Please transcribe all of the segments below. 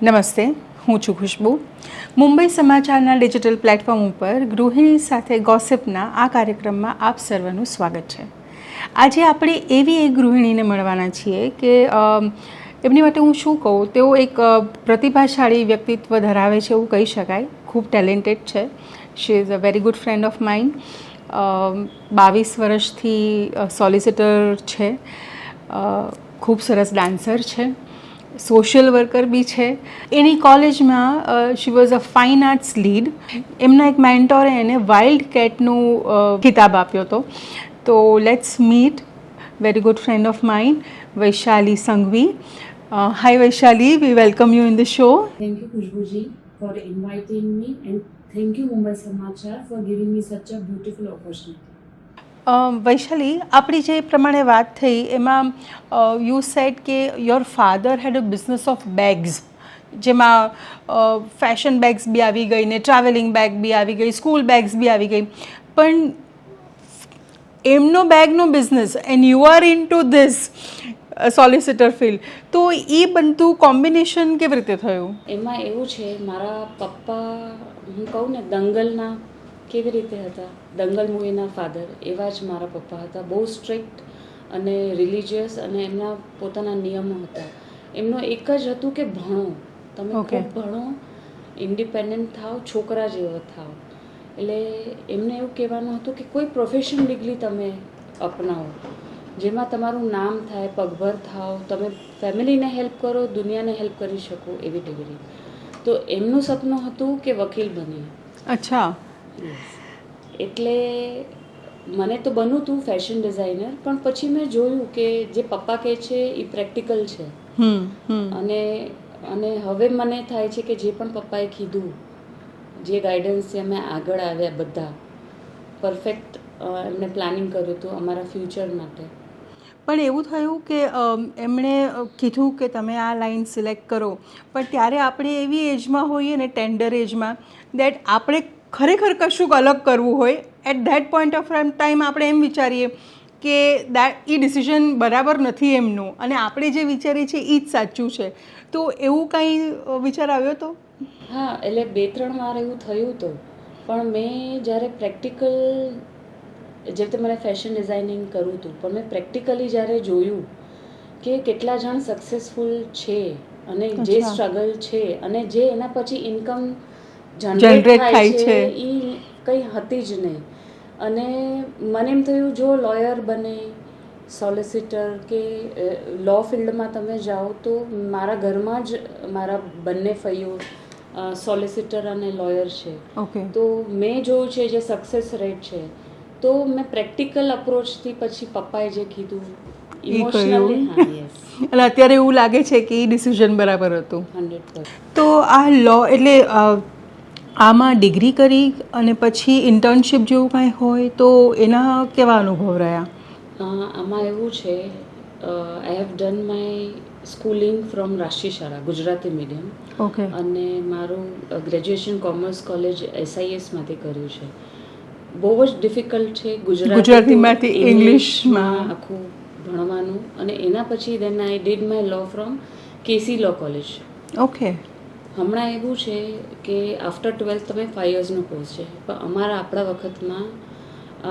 નમસ્તે, હું છું ખુશ્બુ. મુંબઈ સમાચારના ડિજિટલ પ્લેટફોર્મ ઉપર ગૃહિણી સાથે ગોસિપના આ કાર્યક્રમમાં આપ સર્વનું સ્વાગત છે. આજે આપણે એવી એક ગૃહિણીને મળવાના છીએ કે એમની માટે હું શું કહું, તેઓ એક પ્રતિભાશાળી વ્યક્તિત્વ ધરાવે છે એવું કહી શકાય. ખૂબ ટેલેન્ટેડ છે. She is a very good friend of mind. 22 વર્ષથી સોલિસિટર છે. ખૂબ સરસ ડાન્સર છે. સોશિયલ વર્કર બી છે. એની કોલેજમાં she was a fine arts lead. એમના એક મેન્ટોરે એને વાઇલ્ડ કેટનું ખિતાબ આપ્યો હતો. તો let's meet very good friend of mind, Vaishali Sanghvi. Hi Vaishali, we welcome you in the show. Thank you, Khushbuji, for inviting me, and thank you, Mumbai Samachar, for giving me such a beautiful opportunity. Vaishali, આપણી જે પ્રમાણે વાત થઈ એમાં you said કે your father had a business of bags, જેમાં fashion bags બી આવી ગઈ ને ટ્રાવેલિંગ બેગ બી આવી ગઈ, સ્કૂલ બેગ્સ બી આવી ગઈ. પણ એમનો બેગનો business and you are into this solicitor field, તો એ બધું કોમ્બિનેશન કેવી રીતે થયું? એમાં એવું છે, મારા પપ્પા, હું કહું ને દંગલના કેવી રીતે હતા, દંગલ મૂવીના ફાધર, એવા જ મારા પપ્પા હતા. બહુ સ્ટ્રિક્ટ અને રિલિજિયસ, અને એમના પોતાના નિયમો હતા. એમનું એક જ હતું કે ભણો, તમે ખૂબ ભણો, ઇન્ડિપેન્ડન્ટ થાવ, છોકરા જેવો થાવ. એટલે એમને એવું કહેવાનું હતું કે કોઈ પ્રોફેશન ડિગ્રી તમે અપનાવો જેમાં તમારું નામ થાય, પગભર થાવ, તમે ફેમિલીને હેલ્પ કરો, દુનિયાને હેલ્પ કરી શકો, એવી ડિગ્રી. તો એમનું સપનું હતું કે વકીલ બની. અચ્છા. એટલે મને તો બનવું હતું ફેશન ડિઝાઇનર, પણ પછી મેં જોયું કે જે પપ્પા કહે છે એ પ્રેક્ટિકલ છે. અને હવે મને થાય છે કે જે પણ પપ્પાએ કીધું, જે ગાઈડન્સથી અમે આગળ આવ્યા, બધા પરફેક્ટ એમને પ્લાનિંગ કર્યું હતું અમારા ફ્યુચર માટે. પણ એવું થયું કે એમણે કીધું કે તમે આ લાઈન સિલેક્ટ કરો, પણ ત્યારે આપણે એવી એજમાં હોઈએ ને, ટેન્ડર એજમાં, દેટ આપણે ખરેખર કશુંક અલગ કરવું હોય, at that point of time આપણે એમ વિચારીએ કે એ ડિસિઝન બરાબર નથી એમનું, અને આપણે જે વિચારીએ છીએ એ જ સાચું છે. તો એવું કંઈ વિચાર આવ્યો હતો? હા, એટલે 2-3 વાર એવું થયું હતું. પણ મેં જ્યારે પ્રેક્ટિકલ, જે રીતે મને ફેશન ડિઝાઇનિંગ કરવું હતું, પણ મેં પ્રેક્ટિકલી જ્યારે જોયું કે કેટલા જણ સક્સેસફુલ છે અને જે સ્ટ્રગલ છે અને જે એના પછી ઇન્કમ જનરેટ થાય છે, એ કંઈ હતી જ નહીં. અને મને એમ થયું, જો લોયર બને, સોલિસિટર કે લો ફિલ્ડમાં તમે જાઓ, તો મારા ઘરમાં જ મારા બંને ફઈઓ સોલિસિટર અને લોયર છે. તો મેં જોયું છે જે સક્સેસ રેટ છે. તો મેં પ્રેક્ટિકલ અપ્રોચથી પછી પપ્પાએ જે કીધું, ઇમોશનલી, હા, યસ. એટલે અત્યારે એવું લાગે છે કે એ ડિસિઝન બરાબર હતું. 100%. તો આ લો એટલે આમાં ડિગ્રી કરી અને પછી ઇન્ટર્નશિપ જેવું કાંઈ હોય તો એના કેવા અનુભવ રહ્યા? આમાં એવું છે, I have done my schooling from રાષ્ટ્રીય શાળા, ગુજરાતી મીડિયમ. ઓકે. અને મારું ગ્રેજ્યુએશન કોમર્સ કોલેજ SIS માંથી કર્યું છે. બહુ જ ડિફિકલ્ટ છે ગુજરાતીમાંથી ઇંગ્લિશમાં આખું ભણવાનું. અને એના પછી then I did my law from KC law college. Okay. હમણાં એવું છે કે આફ્ટર 12th તમે 5 યર્સનો કોર્સ છે, પણ આપણા વખતમાં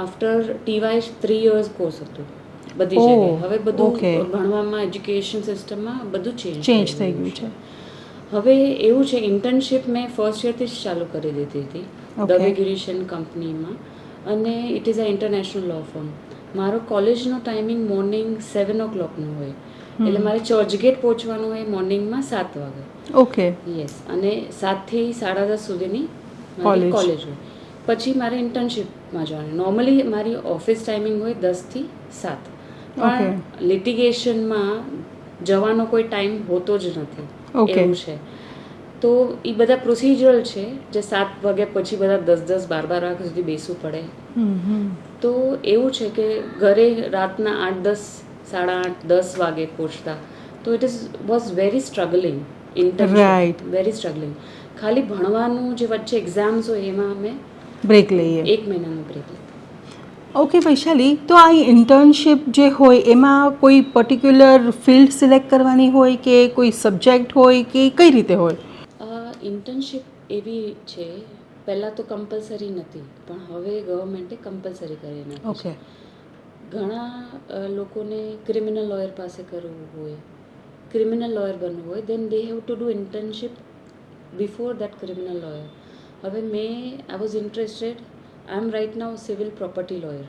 આફ્ટર TY 3 years કોર્સ હતું બધી જગ્યાએ. હવે બધું ભણવામાં, એજ્યુકેશન સિસ્ટમમાં બધું ચેન્જ થઈ ગયું છે. હવે એવું છે, ઇન્ટર્નશિપ મેં ફર્સ્ટ યરથી જ ચાલુ કરી દીધી હતી દવે ગિરીશન કંપનીમાં, અને it is a international law firm. મારો કોલેજનો ટાઈમિંગ મોર્નિંગ 7 o'clock હોય, એટલે મારે ચર્ચગેટ પહોંચવાનું હોય મોર્નિંગમાં 7 વાગે. ઓકે. યસ. અને 7 થી 10:30 સુધીની મારી કોલેજ હોય. પછી મારે ઇન્ટર્નશિપમાં જવાનું. નોર્મલી મારી ઓફિસ ટાઈમિંગ હોય 10 થી 7, પણ લિટિગેશનમાં જવાનો કોઈ ટાઈમ હોતો જ નથી, એવું છે. તો એ બધા પ્રોસિજરલ છે, જે 7 વાગ્યા પછી બધા 10-10, 12-12 વાગ્યા સુધી બેસવું પડે. તો એવું છે કે ઘરે રાતના 8-10, 8:30-10 વાગે પહોંચતા. તો it was very struggling internship, very struggling. ખાલી ભણવાનું જે વચ્ચે એક્ઝામ્સ હોય એમાં અમે બ્રેક લઈએ, 1 મહિનાનો બ્રેક લઈએ. ઓકે વૈશાલી, તો આ ઇન્ટર્નશિપ જે હોય એમાં કોઈ પર્ટિક્યુલર ફિલ્ડ સિલેક્ટ કરવાની હોય કે કોઈ સબ્જેક્ટ હોય કે કઈ રીતે હોય? ઇન્ટર્નશિપ એવી છે, પહેલાં તો કમ્પલસરી નથી પણ હવે ગવર્મેન્ટે કમ્પલસરી કરી નાખી છે. ઘણા લોકોને ક્રિમિનલ લોયર પાસે કરવું હોય, ક્રિમિનલ લોયર બનવું હોય, then they have to do internship before that criminal lawyer. હવે I was interested, I am right now civil property lawyer.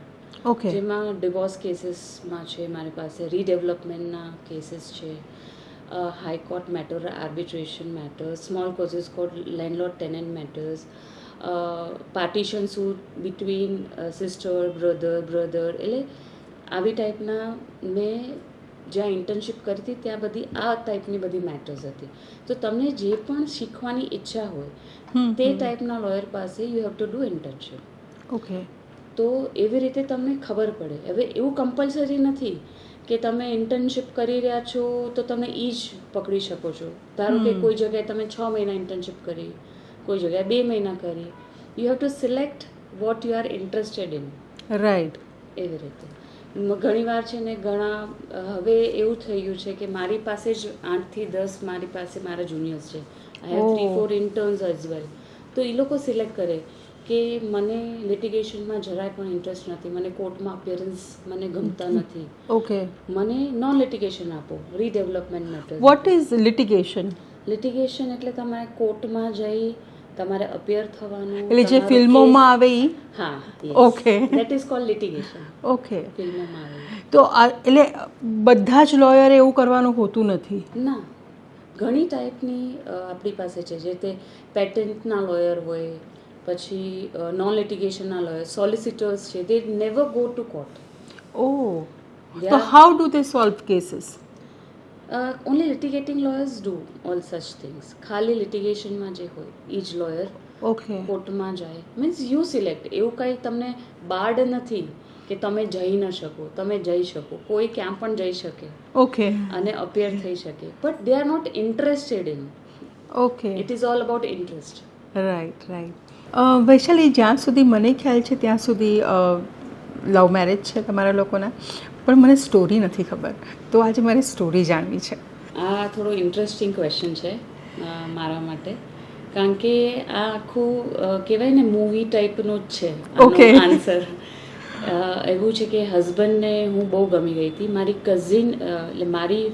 Okay. જેમાં ડિવોર્સ કેસીસમાં છે મારી પાસે, રીડેવલપમેન્ટના કેસીસ છે, high court matter, arbitration matter, small causes court, landlord tenant matters, partition suit between sister brother, એટલે આવી ટાઈપના મેં જ્યાં ઇન્ટર્નશિપ કરી હતી ત્યાં બધી આ ટાઈપની બધી મેટર્સ હતી. તો તમને જે પણ શીખવાની ઈચ્છા હોય તે ટાઈપના લોયર પાસે you have to do internship. Okay. તો એવી રીતે તમને ખબર પડે. હવે એવું કમ્પલસરી નથી કે તમે ઇન્ટર્નશિપ કરી રહ્યા છો તો તમે એ જ પકડી શકો છો. ધારો કે કોઈ જગ્યાએ તમે 6 મહિના ઇન્ટર્નશિપ કરી, કોઈ જગ્યાએ 2 મહિના કરી. You have to select what you are interested in. Right. એવી રીતે ઘણી વાર છે ને, ઘણા હવે એવું થઈ ગયું છે કે મારી પાસે જ 8 થી 10 મારી પાસે મારા જુનિયર્સ છે. I have 3-4 interns as well. તો એ લોકો સિલેક્ટ કરે કે મને લિટિગેશનમાં જરાય પણ ઇન્ટરેસ્ટ નથી, મને કોર્ટમાં અપિયરન્સ મને ગમતા નથી. ઓકે. મને નોન લિટિગેશન આપો, redevelopment matters. What is litigation? Litigation એટલે તમારે કોર્ટમાં જઈ તમારે અપિયર થવાનું. એટલે જે ફિલ્મોમાં આવે ઈ? હા. Okay. That is called litigation. Okay. ફિલ્મોમાં આવે. તો એટલે બધા જ લોયર એવું કરવાનું હોતું નથી? ના, ઘણી ટાઈપની આપણી પાસે છે. જે તે પેટન્ટના લોયર હોય, પછી નોન લિટિગેશનના લોયર, સોલિસિટર્સ છે, they never go to court. Oh, તો how do they solve cases? Only litigating lawyers do all such things. ખાલી લિટિગેશનમાં જે હોય એ જ લોયર ઓકે કોર્ટમાં જાય. Means you select. એવું કંઈ તમને બાર્ડ નથી કે તમે જઈ ન શકો, તમે જઈ શકો, કોઈ ક્યાં પણ જઈ શકે. ઓકે. અને અપિયર થઈ શકે, but they are not interested in. Okay. It is all about interest. Right right. Vaishali, જ્યાં સુધી મને ખ્યાલ છે ત્યાં સુધી લવ મેરેજ છે તમારા લોકોના, પણ મને સ્ટોરી નથી ખબર, તો આજે મારે સ્ટોરી જાણવી છે. આ થોડો ઇન્ટરેસ્ટિંગ ક્વેશ્ચન છે મારા માટે, કારણ કે આ આખું કહેવાય ને મૂવી ટાઈપનું જ છે. ઓકે. આન્સર એવું છે કે હસબન્ડને હું બહુ ગમી ગઈ હતી. મારી કઝિન, એટલે મારી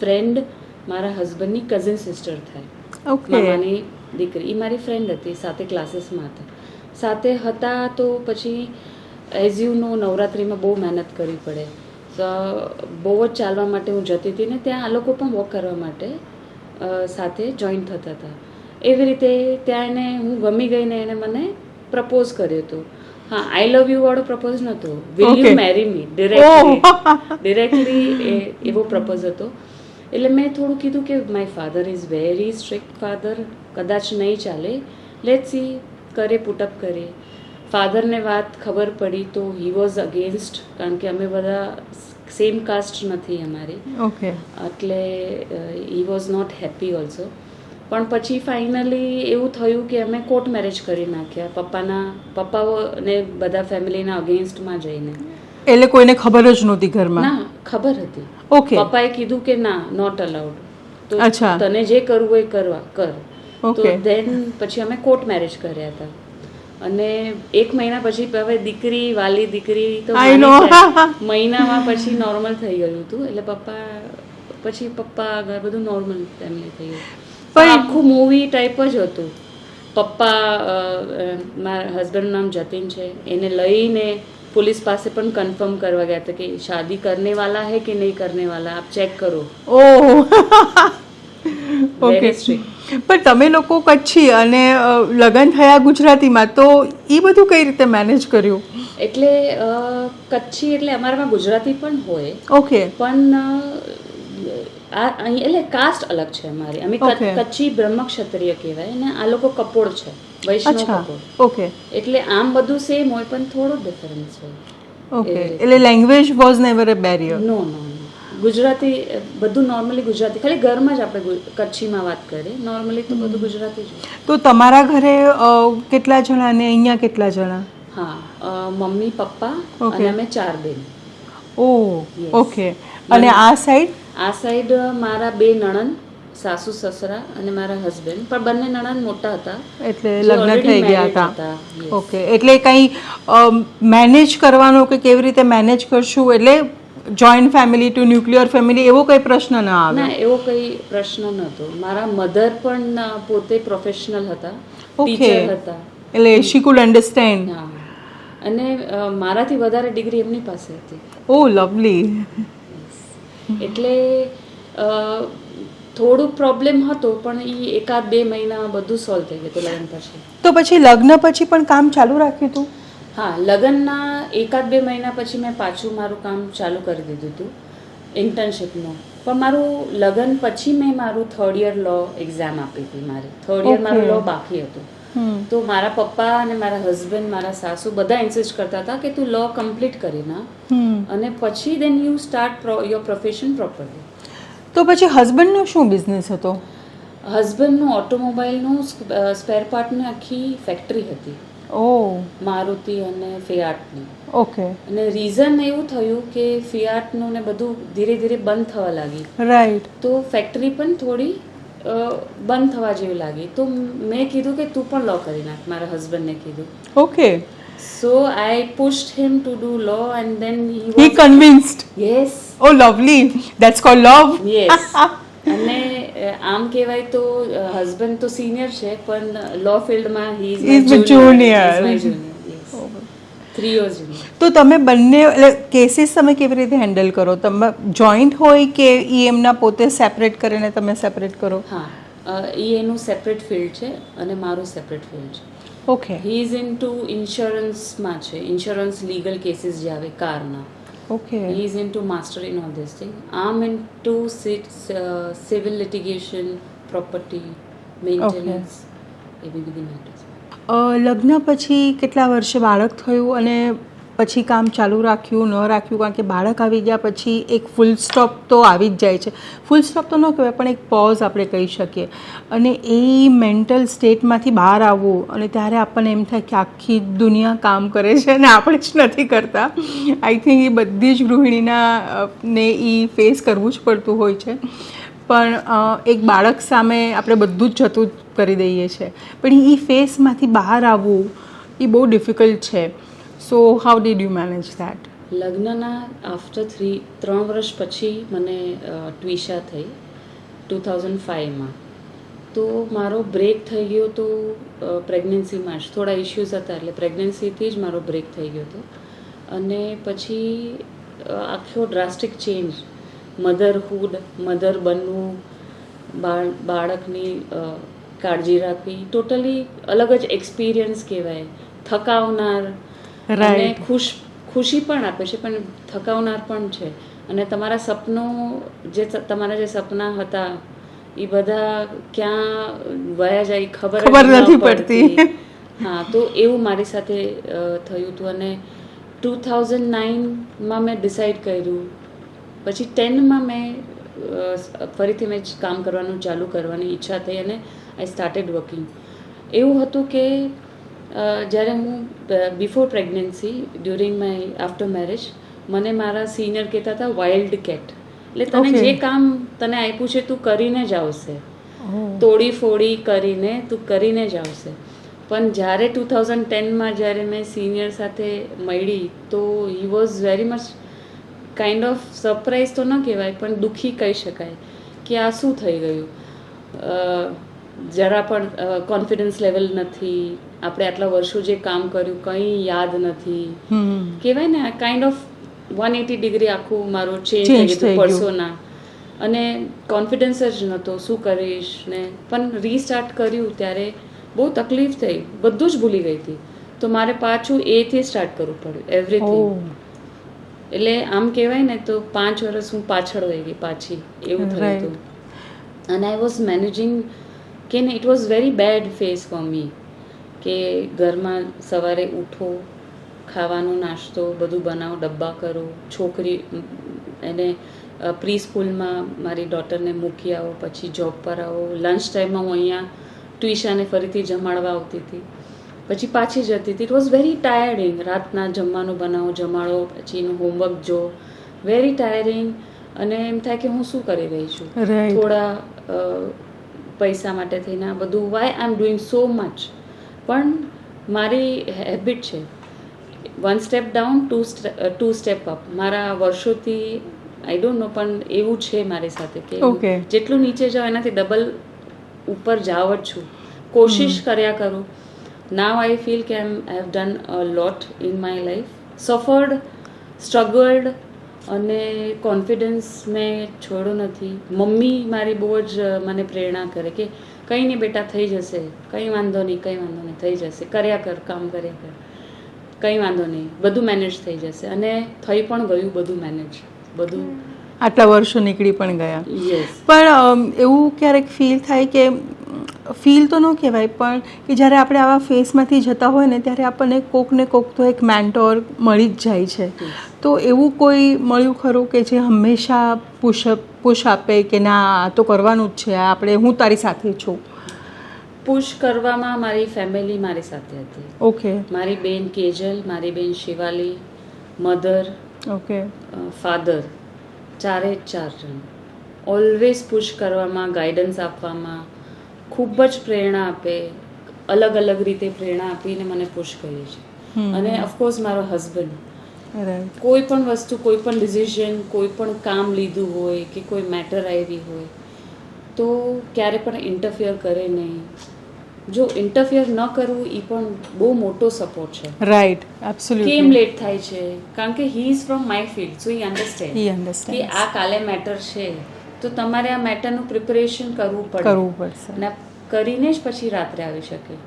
ફ્રેન્ડ મારા હસબન્ડની કઝિન સિસ્ટર થાય, ઓકે. મામાની દીકરી. એ મારી ફ્રેન્ડ હતી, સાથે ક્લાસીસમાં હતા, સાથે હતા. તો પછી એઝ યુ નો નવરાત્રિમાં બહુ મહેનત કરવી પડે, તો બહુ જ ચાલવા માટે હું જતી હતી ને ત્યાં આ લોકો પણ વોક કરવા માટે સાથે જોઈન થતા હતા. એવી રીતે ત્યાં એને હું ગમી ગઈ ને એને મને પ્રપોઝ કર્યો હતો. હા, આઈ લવ યુ વાળો પ્રપોઝ નહોતો, will you Mary me, directly એવો પ્રપોઝ હતો. એટલે મેં થોડું કીધું કે my father is very strict father, કદાચ નહીં ચાલે, લેટ્સ સી, કરે પુટઅપ કરે. ફાધરને વાત ખબર પડી તો હી વોઝ અગેન્સ્ટ, કારણ કે અમે બધા સેમ કાસ્ટ નથી અમારી. ઓકે. એટલે he was not happy also. પણ પછી ફાઇનલી એવું થયું કે અમે કોર્ટ મેરેજ કરી નાખ્યા, પપ્પાઓને બધા ફેમિલીના અગેન્સ્ટમાં જઈને. એટલે કોઈને ખબર જ નહોતી ઘરમાં? ના, ખબર હતી. ઓકે. પપ્પાએ કીધું કે ના, નોટ અલાઉડ, તો અચ્છા. તને જે કરવું હોય કર. તો ઓકે. દેન પછી અમે કોર્ટ મેરેજ કર્યા હતા. અને 1 મહિના પછી હવે દીકરી, વાલી દીકરી તો મહિનામાં પછી નોર્મલ થઈ ગયું હતું. એટલે પપ્પા આગળ બધું નોર્મલ ફેમિલી થઈ ગયું. પણ આખું મૂવી ટાઈપ જ હતું. પપ્પા, મારા હસબન્ડનું નામ જતીન છે, એને લઈને पुलिस પાસે પણ કન્ફર્મ કરવા ગયા હતા કે શાદી કરને વાલા હે કે નહીં કરને વાલા, આપ ચેક કરો. ઓહ, ઓકે. પણ તમે લોકો કચ્છી અને લગ્ન થયા ગુજરાતીમાં, તો એ બધું કઈ રીતે મેનેજ કર્યું? એટલે કચ્છી એટલે અમારામાં ગુજરાતી પણ હોય. ઓકે. પણ અહીં એટલે કાસ્ટ અલગ છે અમારી. અમે કચ્છી બ્રહ્મક્ષત્રિય કહેવાય અને આ લોકો કપોળ છે, વૈષ્ણવ કપોળ. ઓકે. એટલે આમ બધું સેમ હોય પણ થોડો ડિફરન્સ હોય. ઓકે. એટલે language was never a barrier? No, Gujarati બધું નોર્મલી ગુજરાતી, ખાલી ઘરમાં જ આપણે કચ્છીમાં વાત કરીએ, નોર્મલી તો બધું ગુજરાતી જ હોય. તો તમારા ઘરે કેટલા જણા ને અહીંયા કેટલા જણા? હા, મમ્મી પપ્પા Okay. અને અમે 4 બેન. ઓ Yes. ઓકે. અને આ સાઈડ? આ સાઈડ મારા 2 નણંદ, સાસુ સસરા અને મારા હસબન્ડ, પણ બંને નણંદ મોટા હતા એટલે જે લગ્ન already થઈ ગયા married હતા. Yes. ઓકે, એટલે કંઈ મેનેજ કરવાનું કે કેવી રીતે મેનેજ કરશું, એટલે joint family to nuclear family એવો કંઈ પ્રશ્ન ના આવે? ના, એવો કંઈ પ્રશ્ન નહોતો. મારા મધર પણ પોતે પ્રોફેશનલ હતા, ઓકે, ટીચર હતા. એટલે શી કુડ અન્ડરસ્ટેન્ડ. હા, અને મારાથી વધારે ડિગ્રી એમની પાસે હતી. ઓ લવલી. એટલે થોડુંક પ્રોબ્લેમ હતો, પણ એ 1-2 મહિનામાં બધું સોલ્વ થઈ ગયું લગ્ન પછી. તો પછી લગ્ન પછી પણ કામ ચાલુ રાખ્યું હતું? હા, લગ્નના 1-2 મહિના પછી મેં પાછું મારું કામ ચાલુ કરી દીધું હતું ઇન્ટર્નશીપનું. પણ મારું લગ્ન પછી મેં મારું 3rd યર લો એક્ઝામ આપી હતી. મારે 3rd યર મારું લો બાકી હતું. તો મારા પપ્પા અને મારા હસબન્ડ, મારા સાસુ બધા ઇન્સિસ્ટ કરતા હતા કે તું લો કમ્પ્લીટ કરી ના અને પછી then you start your profession properly. તો પછી હસબન્ડનો શું બિઝનેસ હતો? હસબન્ડનું ઓટોમોબાઈલનું સ્પેર પાર્ટની આખી ફેક્ટરી હતી, ઓ મારુતિ અને ફિયાટની. ઓકે, અને રીઝન એવું થયું કે ફિયાટનું ને બધું ધીરે ધીરે બંધ થવા લાગી, રાઈટ. તો ફેક્ટરી પણ થોડી બંધ થવા જેવી લાગી. તો મેં કીધું કે તું પણ લો કરી નાખ, મારા હસબન્ડને કીધું. Okay, so I pushed him to do law and then he convinced. Yes. Oh lovely, that's called love. Yes. અને આમ કહેવાય તો હસબન્ડ તો સિનિયર છે, પણ લો ફિલ્ડમાં he is my junior. 3 years junior. તો તમે બંને એટલે કેસીસ તમે કેવી રીતે હેન્ડલ કરો? તમે જોઈન્ટ હોય કે એ એમના પોતે સેપરેટ કરીને તમે સેપરેટ કરો? હા, એનું સેપરેટ ફિલ્ડ છે અને મારું સેપરેટ ફિલ્ડ છે. Okay, he is into ઇન્સ્યોરન્સમાં છે, ઇન્સ્યોરન્સ લીગલ કેસીસ જે આવે કારના. Okay, He is into master in all this thing. I'm into civil litigation, property, maintenance, એવી બધી matters. લગ્ન પછી કેટલા વર્ષે બાળક થયું અને પછી કામ ચાલુ રાખ્યું ન રાખ્યું? કારણ કે બાળક આવી ગયા પછી એક ફૂલ સ્ટોપ તો આવી જ જાય છે. ફૂલ સ્ટોપ તો ન કહેવાય, પણ એક પોઝ આપણે કહી શકીએ. અને એ મેન્ટલ સ્ટેટમાંથી બહાર આવવું, અને ત્યારે આપણને એમ થાય કે આખી દુનિયા કામ કરે છે અને આપણે જ નથી કરતા. આઈ થિંક એ બધી જ ગૃહિણીના ને એ ફેસ કરવું જ પડતું હોય છે. પણ એક બાળક સામે આપણે બધું જ જતું કરી દઈએ છીએ, પણ એ ફેસમાંથી બહાર આવવું એ બહુ ડિફિકલ્ટ છે. So how did you manage that? લગ્નના આફ્ટર 3 વર્ષ પછી મને ટ્વિશા થઈ 2005માં. તો મારો બ્રેક થઈ ગયો તો પ્રેગ્નન્સીમાં જ થોડા ઇશ્યુઝ હતા, એટલે પ્રેગ્નન્સીથી જ મારો બ્રેક થઈ ગયો હતો. અને પછી આખો ડ્રાસ્ટિક ચેન્જ, મધરહુડ, મધર બનવું, બાળકની કાળજી રાખવી, ટોટલી અલગ જ એક્સપિરિયન્સ કહેવાય. થકાવનાર અને ખુશી પણ આપે છે, પણ થકાવનાર પણ છે. અને તમારા તમારા જે સપના હતા એ બધા ક્યાં વયા જાય ખબર નથી પડતી. હા, તો એવું મારી સાથે થયું હતું. અને 2009માં મેં ડિસાઈડ કર્યું. પછી 10માં મેં ફરીથી મેં કામ કરવાનું ચાલુ કરવાની ઈચ્છા થઈ અને આઈ સ્ટાર્ટેડ વર્કિંગ. એવું હતું કે જ્યારે હું before pregnancy, during my after marriage, મને મારા સિનિયર કહેતા હતા વાઇલ્ડ કેટ, એટલે તને જે કામ તને આપ્યું છે તું કરીને જ આવશે, તોડી ફોડી કરીને તું કરીને જ આવશે. પણ જ્યારે 2010માં જ્યારે મેં સિનિયર સાથે મળી, તો he was very much kind of surprise તો ન કહેવાય, પણ દુઃખી કહી શકાય કે આ શું થઈ ગયું. જરા પણ કોન્ફિડન્સ લેવલ નથી, આપણે આટલા વર્ષો જે કામ કર્યું કંઈ યાદ નથી, કહેવાય ને કાઇન્ડ ઓફ 180 ડિગ્રી આખું મારું ચેન્જ થઈ ગયું પર્સોના. અને કોન્ફિડન્સ જ નહોતો, શું કરીશ ને. પણ રીસ્ટાર્ટ કર્યું ત્યારે બહુ તકલીફ થઈ, બધું જ ભૂલી ગઈ હતી. તો મારે પાછું એથી સ્ટાર્ટ કરવું પડ્યું એવરીથિંગ. એટલે આમ કહેવાય ને તો 5 વર્ષ હું પાછળ વહી ગઈ પાછી, એવું થયું હતું. અને આઈ વોઝ મેનેજિંગ કે ને it was very bad phase for me, કે ઘરમાં સવારે ઉઠો, ખાવાનો નાસ્તો બધું બનાવો, ડબ્બા કરો, છોકરી એને પ્રી સ્કૂલમાં મારી ડોટરને મૂકી આવો, પછી જોબ પર આવો, લંચ ટાઈમમાં હું અહીંયા ટ્યુશાને ફરીથી જમાડવા આવતી હતી. પછી પાછી જતી હતી. It was very tiring. રાતના જમવાનું બનાવો, જમાડો, પછી એનું હોમવર્ક જો, વેરી ટાયરિંગ. અને એમ થાય કે હું શું કરી રહી છું, થોડા પૈસા માટે થઈને આ બધું, why I am doing so much. પણ મારી હેબિટ છે one step down two step up. મારા વર્ષોથી આઈ ડોન્ટ નો, પણ એવું છે મારી સાથે કે જેટલું નીચે જાઓ એનાથી ડબલ ઉપર જાવ જ છું. કોશિશ કર્યા કરું. નાવ આઈ ફીલ કે I have done a lot in my life, suffered, સ્ટ્રગલ્ડ, અને કોન્ફિડન્સ મેં છોડ્યો નથી. મમ્મી મારી બહુ જ મને પ્રેરણા કરે કે કંઈ નહીં બેટા, થઈ જશે, કંઈ વાંધો નહીં, કંઈ વાંધો નહીં, થઈ જશે, કર્યા કર, કામ કર્યા કર, કંઈ વાંધો નહીં, બધું મેનેજ થઈ જશે. અને થઈ પણ ગયું બધું મેનેજ, બધું આટલા વર્ષો નીકળી પણ ગયા. યસ. પણ એવું ક્યારેક ફીલ થાય કે, ફીલ તો ન કહેવાય, પણ કે જ્યારે આપણે આવા ફેસમાંથી જતા હોય ને ત્યારે આપણને કોક ને કોક તો એક મેન્ટોર મળી જ જાય છે. તો એવું કોઈ મળ્યું ખરું કે જે હંમેશા પુશ આપે કે ના આ તો કરવાનું જ છે, આપણે, હું તારી સાથે છું? પુશ કરવામાં મારી ફેમિલી મારી સાથે હતી. ઓકે. મારી બેન કેજલ, મારી બેન શિવાલી, મધર, ઓકે, ફાધર, ચારે ચાર જણ ઓલવેઝ પુશ કરવામાં, ગાઈડન્સ આપવામાં ખૂબ જ પ્રેરણા આપે. અલગ અલગ રીતે પ્રેરણા આપીને મને પુશ કરી છે. અને ઓફકોર્સ મારો હસબન્ડ, કોઈ પણ વસ્તુ, કોઈ પણ ડિસિઝન, કોઈ પણ કામ લીધું હોય કે કોઈ મેટર આવી હોય તો ક્યારે પણ ઇન્ટરફિયર કરે નહીં. જો ઇન્ટરફિયર ન કરવું એ પણ બહુ મોટો સપોર્ટ છે. Right, absolutely. કેમ લેટ થાય છે? કારણ કે he is from my field, so he understand કે આ કાલે મેટર છે તો તમારે આ મેટરનું પ્રિપરેશન કરવું પડશે અને કરીને જ પછી રાત્રે આવી શકે.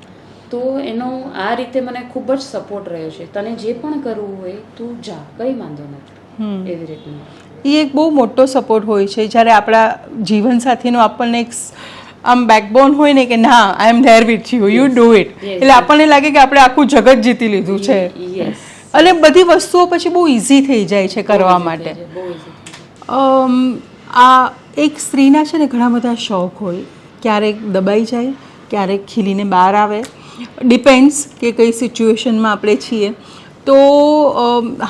તો એનો આ રીતે મને ખૂબ જ સપોર્ટ રહ્યો છે. તને જે પણ કરવું હોય તું જા, કંઈ વાંધો નથી, એવી રીતનું. એ એક બહુ મોટો સપોર્ટ હોય છે જ્યારે આપણા જીવનસાથીનો આપણને એક આમ બેકબોન હોય ને કે ના, I am there with you, you do it. એટલે આપણને લાગે કે આપણે આખું જગત જીતી લીધું છે. અને બધી વસ્તુઓ પછી બહુ ઇઝી થઈ જાય છે કરવા માટે. આ એક સ્ત્રીના છે ને ઘણા બધા શોખ હોય, ક્યારેક દબાઈ જાય, ક્યારેક ખીલીને બહાર આવે, ડિપેન્ડ્સ કે કઈ સિચ્યુએશનમાં આપણે છીએ. તો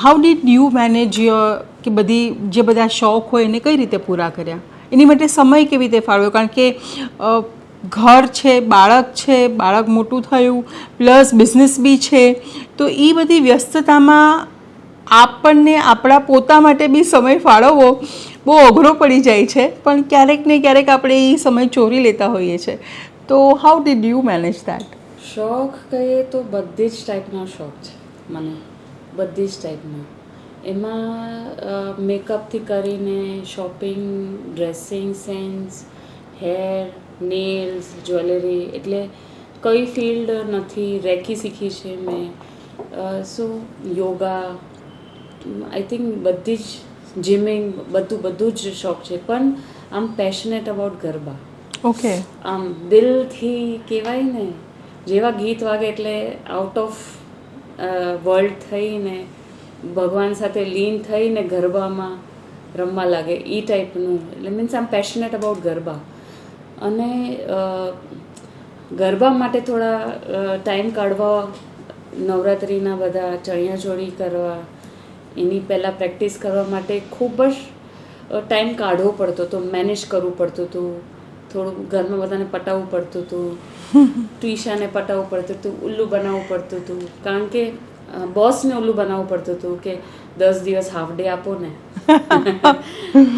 how did you manage your, કે બધી જે બધા શોખ હોય એને કઈ રીતે પૂરા કર્યા? એની માટે સમય કેવી રીતે ફાળવ્યો? કારણ કે ઘર છે, બાળક છે, બાળક મોટું થયું, પ્લસ બિઝનેસ બી છે, તો એ બધી વ્યસ્તતામાં આપણને આપણા પોતા માટે બી સમય ફાળવવો બહુ અઘરો પડી જાય છે. પણ ક્યારેક ને ક્યારેક આપણે એ સમય ચોરી લેતા હોઈએ છીએ. તો how did you manage that? શોખ કહીએ તો બધી જ ટાઈપના શોખ છે મને, બધી જ ટાઈપના. એમાં મેકઅપથી કરીને shopping, dressing sense, hair, nails, jewellery, એટલે કઈ ફિલ્ડ નથી. રેકી શીખી છે મેં, સો યોગા, આઈ થિંક બધી જ, જિમિંગ, બધું જ શોખ છે. પણ આમ પેશનેટ અબાઉટ ગરબા. ઓકે. આમ દિલથી કહેવાય ને, જેવા ગીત વાગે એટલે આઉટ ઓફ વર્લ્ડ થઈને ભગવાન સાથે લીન થઈને ગરબામાં રમવા લાગે એ ટાઈપનું. એટલે મીન્સ આમ પેશનેટ અબાઉટ ગરબા. અને ગરબા માટે થોડા ટાઈમ કાઢવા, નવરાત્રિના બધા ચણિયાચોળી કરવા, એની પહેલાં પ્રેક્ટિસ કરવા માટે ખૂબ જ ટાઈમ કાઢવો પડતો હતો, મેનેજ કરવું પડતું હતું. થોડું ઘરમાં બધાને પટાવવું પડતું હતું, ટ્વિશાને પટાવવું પડતું હતું, ઉલ્લુ બનાવવું પડતું હતું. કારણ કે બોસને ઉલ્લુ બનાવવું પડતું હતું કે 10 દિવસ હાફ ડે આપો ને,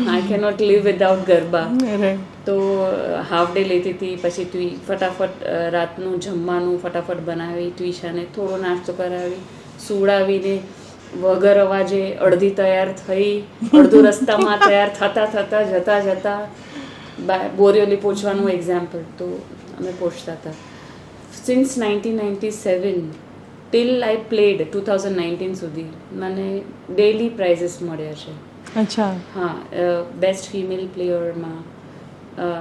આઈ કેનોટ લીવ વિદાઉટ ગરબા. તો હાફ ડે લેતી હતી. પછી ફટાફટ રાતનું જમવાનું ફટાફટ બનાવી, ટ્વિશાને થોડો નાસ્તો કરાવી, સુવડાવીને વગર અવાજે અડધી તૈયાર થઈ, અડધો રસ્તામાં તૈયાર જતા બોરીઓલી પહોંચવાનું એક્ઝામ્પલ, તો અમે પહોંચતા હતા. સિન્સ 1997 ટિલ આઈ પ્લેડ 2019 સુધી મને ડેલી પ્રાઇઝીસ મળ્યા છે. અચ્છા. હા, બેસ્ટ ફિમેલ પ્લેયરમાં.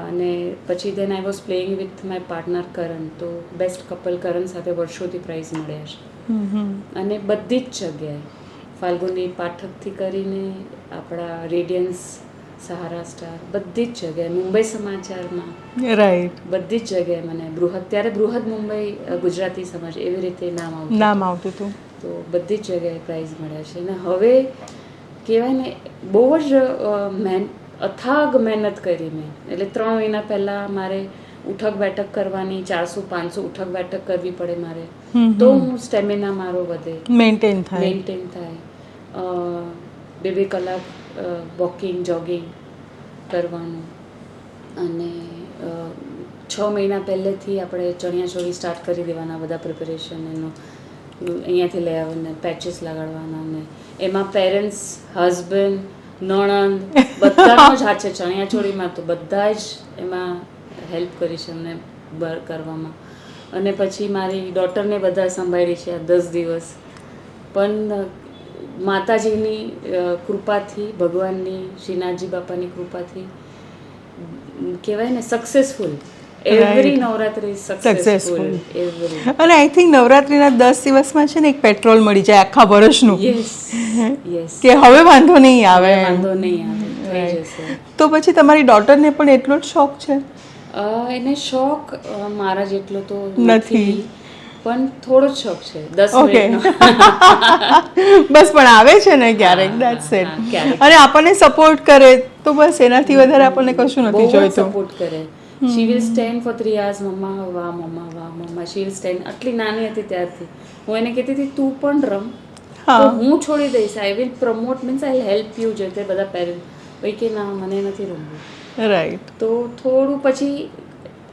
અને પછી then I was playing with my partner Karan, તો બેસ્ટ કપલ કરણ સાથે વર્ષોથી પ્રાઇઝ મળ્યા છે. અને બધી જ જગ્યાએ ફાલ્ગુની પાઠકથી કરીને આપણા રેડિયન્સ સહારા સ્ટાર, બધી જ જગ્યાએ, મુંબઈ સમાચારમાં, રાઈટ, બધી જ જગ્યાએ મને ત્યારે બૃહદ મુંબઈ ગુજરાતી સમાજ એવી રીતે નામ આવતું હતું. તો બધી જ જગ્યાએ પ્રાઇઝ મળ્યા છે. અને હવે કહેવાય ને બહુ જ અથાગ મહેનત કરી મેં. એટલે 3 મહિના પહેલાં મારે ઉઠક બેઠક કરવાની, 400-500 ઉઠક બેઠક કરવી પડે મારે, તો હું સ્ટેમિના મારો વધે, મેન્ટેન થાય. 2 કલાક વોકિંગ જોગિંગ કરવાનું. અને 6 મહિના પહેલેથી આપણે ચણિયાચોળી સ્ટાર્ટ કરી દેવાના, બધા પ્રિપેરેશન એનો અહીંયાથી લઈ આવીને પેચીસ લગાડવાના. ને એમાં પેરેન્ટ્સ, હસબન્ડ, નણંદ બધાનો જ હાથ છે ચણિયાચોળીમાં, તો બધા જ એમાં હેલ્પ કરી છે અમને કરવામાં. અને પછી મારી ડોટરને બધા સંભાળી છે આ 10 દિવસ. પણ માતાજીની કૃપાથી, ભગવાનની, શ્રીનાથજી બાપાની કૃપાથી કહેવાય ને સક્સેસફુલ. Every Navratri successful. અને આઈ થિંક નવરાત્રીના 10 દિવસમાં છે ને એક પેટ્રોલ મળી જાય આખા વર્ષનું. યસ, કે હવે વાંધો નહીં આવે. થઈ જશે. તો પછી તમારી ડોટરને પણ એટલો જ શોખ છે? એને શોખ મારા જેટલો તો નથી, પણ થોડો જ શોખ છે. 10 મિનિટનો બસ. પણ આવે છે ને ક્યારેક, દેટ્સ ઇટ. અને આપણને સપોર્ટ કરે તો બસ, એનાથી વધારે આપણને કશું નથી જોઈતું. સપોર્ટ કરે. She will stand for 3 hours. મમ્મા વાહ, મમ્મા વાહ, મમ્મા. શી વિલ સ્ટેન્ડ. આટલી નાની હતી ત્યારથી હું એને કહેતી હતી તું પણ રમ, તો હું છોડી દઈશ. I will promote, means I help you. જે તે બધા પેરેન્ટ ભાઈ કે ના, મને નથી રમવું. રાઈટ. તો થોડું પછી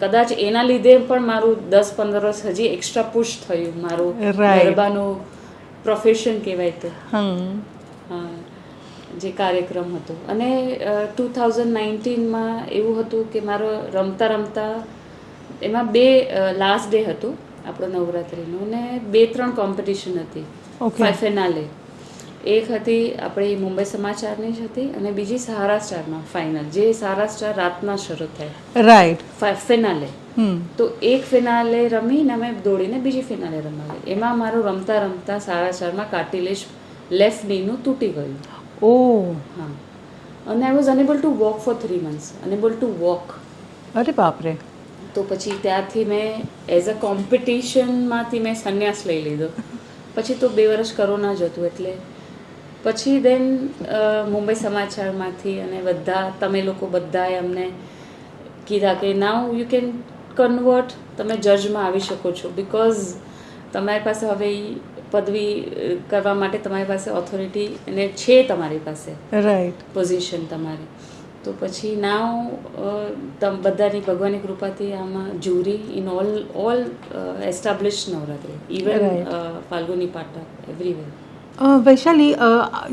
કદાચ એના લીધે પણ મારું 10-15 વર્ષ હજી એક્સ્ટ્રા પુશ થયું મારું ગરબાનું પ્રોફેશન કહેવાય તો. જે કાર્યક્રમ હતો. અને 2019માં એવું હતું કે મારો રમતા રમતા એમાં 2 લાસ્ટ ડે હતો આપણો નવરાત્રિનો, અને 2-3 કોમ્પિટિશન હતી. ફાઇનલે એક હતી આપણી મુંબઈ સમાચારની જ હતી, અને બીજી સહારા સ્ટારમાં ફાઇનલ, જે સહારા સ્ટાર રાતના શરૂ થાય. રાઈટ. ફિનાલે. તો એક ફિનાલે રમીને અમે દોડીને બીજી ફિનાલે રમાડી. એમાં મારું રમતા રમતા સહારા સ્ટારમાં કાર્ટિલેજ લેફ્ટ નીનું તૂટી ગયું. હા. અને I was enable two walk for 3 months. Enable two walk. અરે બાપરે. તો પછી ત્યારથી મેં એઝ અ કોમ્પિટિશનમાંથી મેં સંન્યાસ લઈ લીધો. પછી તો 2 વર્ષ કોરોના જ હતું, એટલે પછી દેન મુંબઈ સમાચારમાંથી અને બધા તમે લોકો બધાએ અમને કીધા કે નાઉ યુ કેન કન્વર્ટ, તમે જજમાં આવી શકો છો, બિકોઝ તમારી પાસે હવે પદવી કરવા માટે તમારી પાસે ઓથોરિટી અને છે તમારી પાસે, રાઈટ, પોઝિશન તમારી. તો પછી નાવ બધાની ભગવાનની કૃપાથી આમાં jury in all establish Navratri, even Falguni Pathak, everywhere. Vaishali,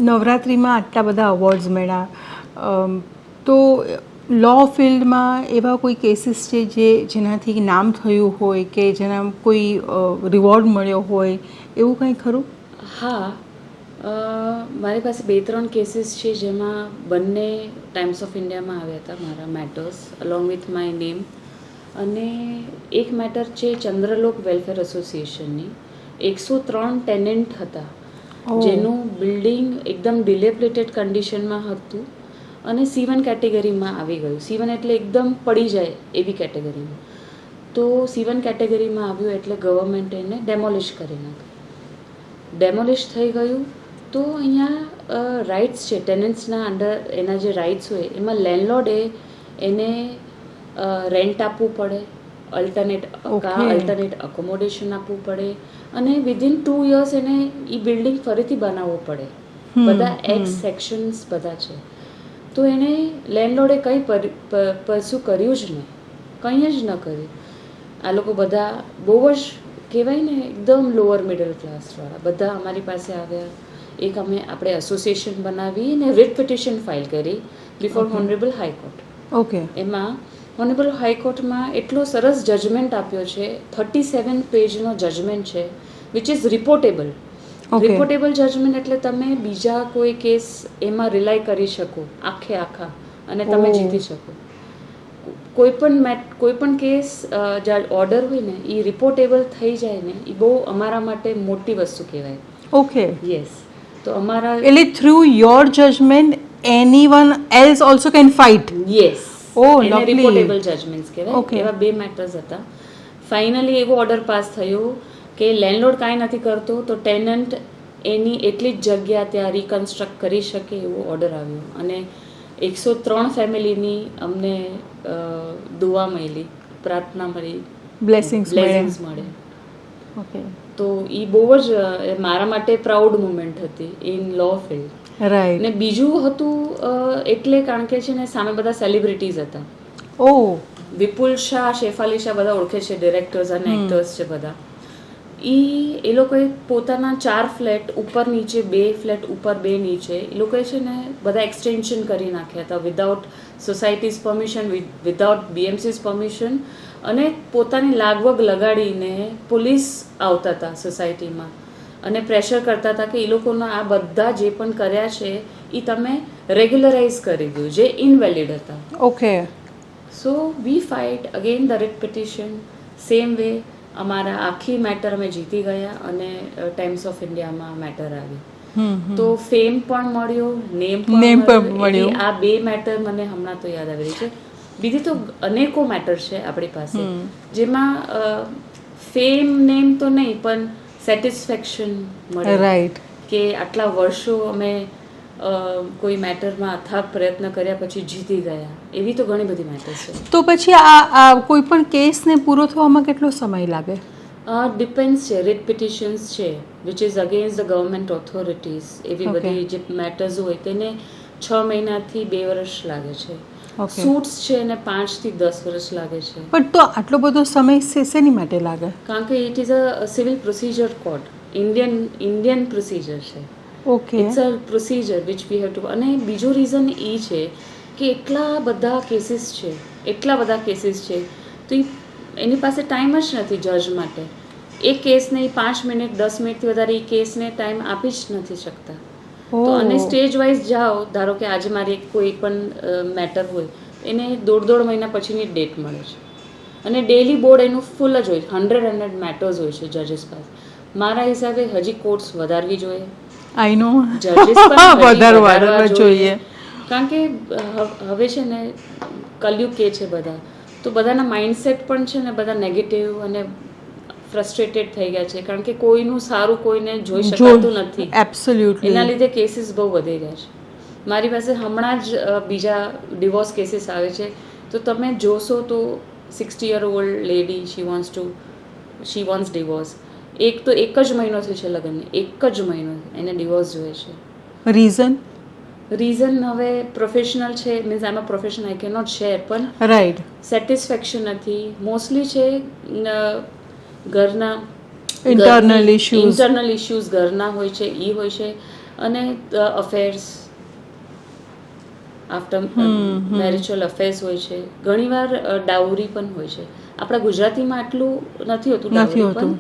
નવરાત્રિમાં આટલા બધા અવોર્ડ્સ મળ્યા, તો લો ફિલ્ડમાં એવા કોઈ કેસીસ છે જેનાથી નામ થયું હોય કે જેના કોઈ રિવોર્ડ મળ્યો હોય, એવું કંઈ ખરું? હા, મારી પાસે 2-3 કેસીસ છે જેમાં બંને ટાઈમ્સ ઓફ ઇન્ડિયામાં આવ્યા હતા મારા matters, along with my name. અને એક મેટર છે ચંદ્રલોક વેલફેર એસોસિએશનની. 103 ટેનન્ટ હતા, જેનું બિલ્ડિંગ એકદમ ડિલેપ્લેટેડ કન્ડિશનમાં હતું અને C1 કેટેગરીમાં આવી ગયું. C1 એટલે એકદમ પડી જાય એવી કેટેગરીમાં. તો C1 કેટેગરીમાં આવ્યું એટલે ગવર્મેન્ટે એને ડેમોલિશ કરી નાખ્યું. ડેમોલિશ થઈ ગયું તો અહીંયા રાઇટ્સ છે ટેનન્ટ્સના અંડર, એના જે રાઇટ્સ હોય એમાં લેન્ડલોર્ડે એને રેન્ટ આપવું પડે, અલ્ટરનેટ અકોમોડેશન આપવું પડે, અને વિધિન 2 years એને એ બિલ્ડિંગ ફરીથી બનાવવું પડે. બધા એક્સ સેક્શન્સ બધા છે. તો એને લેન્ડલોર્ડે કંઈ પરસ્યુ કર્યું જ નહીં, કંઈ જ ન કર્યું. આ લોકો બધા બહુ જ કહેવાય ને એકદમ લોઅર મિડલ ક્લાસવાળા બધા અમારી પાસે આવ્યા. એક આપણે એસોસિએશન બનાવી અને રિટ પિટિશન ફાઇલ કરી બિફોર હોનરેબલ હાઈકોર્ટ. ઓકે. એમાં હોનરેબલ હાઈકોર્ટમાં એટલો સરસ જજમેન્ટ આપ્યો છે, 37 પેજનો જજમેન્ટ છે, વિચ ઇઝ રિપોર્ટેબલ. રિપોર્ટેબલ જજમેન્ટ એટલે તમે બીજા કોઈ કેસ એમાં રિલાય કરી શકો આખા, અને તમે જીતી શકો. કોઈ પણ કેસ જે ઓર્ડર હોય ને એ રિપોર્ટેબલ થઈ જાય ને, એ બહુ અમારા માટે મોટી વસ્તુ કહેવાય. ઓકે. યસ. તો અમારા એટલે through your judgement anyone else also can fight. Yes Oh, એને lovely. રિપોર્ટેબલ જજમેન્ટ્સ કહેવાય. Okay. એવા 2 મેટર્સ હતા. ફાઇનલી એવો ઓર્ડર પાસ થયો કે લેન્ડલોર્ડ કાંઈ નથી કરતો તો ટેનન્ટ એની એટલી જ જગ્યા ત્યાં રિકન્સ્ટ્રક્ટ કરી શકે એવો ઓર્ડર આવ્યો અને 103 ફેમિલીની અમને દુઆ મળી, પ્રાર્થના મળી, Blessings બ્લેસિંગ્સ મળે. Okay. તો એ બહુ જ મારા માટે પ્રાઉડ મુમેન્ટ હતી ઇન લો ફિલ્ડ. Right. ને બીજું હતું એટલે કારણ કે છે ને સામે બધા સેલિબ્રિટીઝ હતા. Oh. વિપુલ શાહ, શેફાલી શાહ બધા ઓળખે છે, ડિરેક્ટર્સ અને એક્ટર્સ છે બધા. એ લોકોએ પોતાના 4 ફ્લેટ ઉપર નીચે, 2 ફ્લેટ ઉપર 2 નીચે, એ લોકોએ છે ને બધા એક્સટેન્શન કરી નાખ્યા હતા without society's permission, without BMC's permission, અને પોતાની લાગવગ લગાડીને પોલીસ આવતા હતા સોસાયટીમાં અને પ્રેશર કરતા હતા કે એ લોકોના આ બધા જે પણ કર્યા છે એ તમે રેગ્યુલરાઇઝ કરી દો, જે ઇનવેલિડ હતા. Okay. So we fight again the writ petition same way. અમારા આખી મેટર અમે જીતી ગયા અને ટાઈમ્સ ઓફ ઇન્ડિયામાં મેટર આવી. તો ફેમ પણ મળ્યો, નેમ Name પણ પણ મળ્યો. મળ્યું. આ 2 મેટર મને હમણાં તો યાદ આવી રહી છે. બીજી તો અનેકો મેટર છે આપણી પાસે જેમાં ફેમ નેમ તો નહીં પણ સેટિસ્ફેક્શન મળે Right. કે આટલા વર્ષો અમે કોઈ મેટરમાં અથાગ પ્રયત્ન કર્યા પછી જીતી ગયા. એવી તો ઘણી બધી મેટર્સ છે. તો પછી આ કોઈ પણ કેસને પૂરો થવામાં કેટલો સમય લાગે? ડિપેન્ડ્સ છે. રિટ પિટિશન્સ છે which is against the government authorities, એવી Okay. બધી જે મેટર્સ હોય તેને 6 મહિનાથી 2 વર્ષ લાગે છે. Okay. સૂટ્સ છે ને 5 થી 10 વર્ષ લાગે છે. પણ તો આટલો બધો સમય શેની માટે લાગે? કારણ કે it is a civil procedure code, Indian procedure છે. Okay. It's a procedure which we have to. અને બીજો રીઝન એ છે કે એટલા બધા કેસીસ છે તો એની પાસે ટાઈમ જ નથી જજ માટે. એક કેસને 5 મિનિટ 10 મિનિટથી વધારે એ કેસને ટાઈમ આપી જ નથી શકતા. તો અને સ્ટેજ વાઇઝ જાઓ, ધારો કે આજે મારી કોઈ પણ મેટર હોય એને 1.5 મહિના પછીની ડેટ મળે છે અને ડેલી બોર્ડ એનું ફૂલ જ હોય, 100 મેટર્સ હોય છે જજીસ પાસે. મારા હિસાબે હજી કોર્ટ્સ વધારવી જોઈએ, આઈ નો જજીસ પણ હજી વધારવા જોઈએ. કારણ કે હવે છે ને કલયુગ કે છે બધા, તો બધાના માઇન્ડસેટ પણ છે ને બધા નેગેટિવ અને ફ્રસ્ટ્રેટેડ થઈ ગયા છે કારણ કે કોઈનું સારું કોઈને જોઈ શકાતું નથી. એબ્સોલ્યુટલી. એના લીધે કેસીસ બહુ વધી ગયા છે. મારી પાસે હમણાં જ બીજા ડિવોર્સ કેસીસ આવે છે તો તમે જોશો તો 60-year-old લેડી શી વોન્ટ્સ ડિવોર્સ. એક જ મહિનો થયો છે લગ્નને, એક જ મહિનો એને ડિવોર્સ જોઈએ છે. રીઝન હવે પ્રોફેશનલ છે, means I am a professional, I can not share, પણ રાઈટ. સેટિસ્ફેક્શન નથી. મોસ્ટલી છે ઘરના ઇન્ટરનલ ઇશ્યુઝ ઘરના હોય છે, એ હોય છે, અને અફેર્સ, આફ્ટર મેરિટલ અફેર્સ હોય છે. ઘણીવાર ડાઉરી પણ હોય છે. આપણા ગુજરાતીમાં આટલું નથી હોતું ડાઉરી, પણ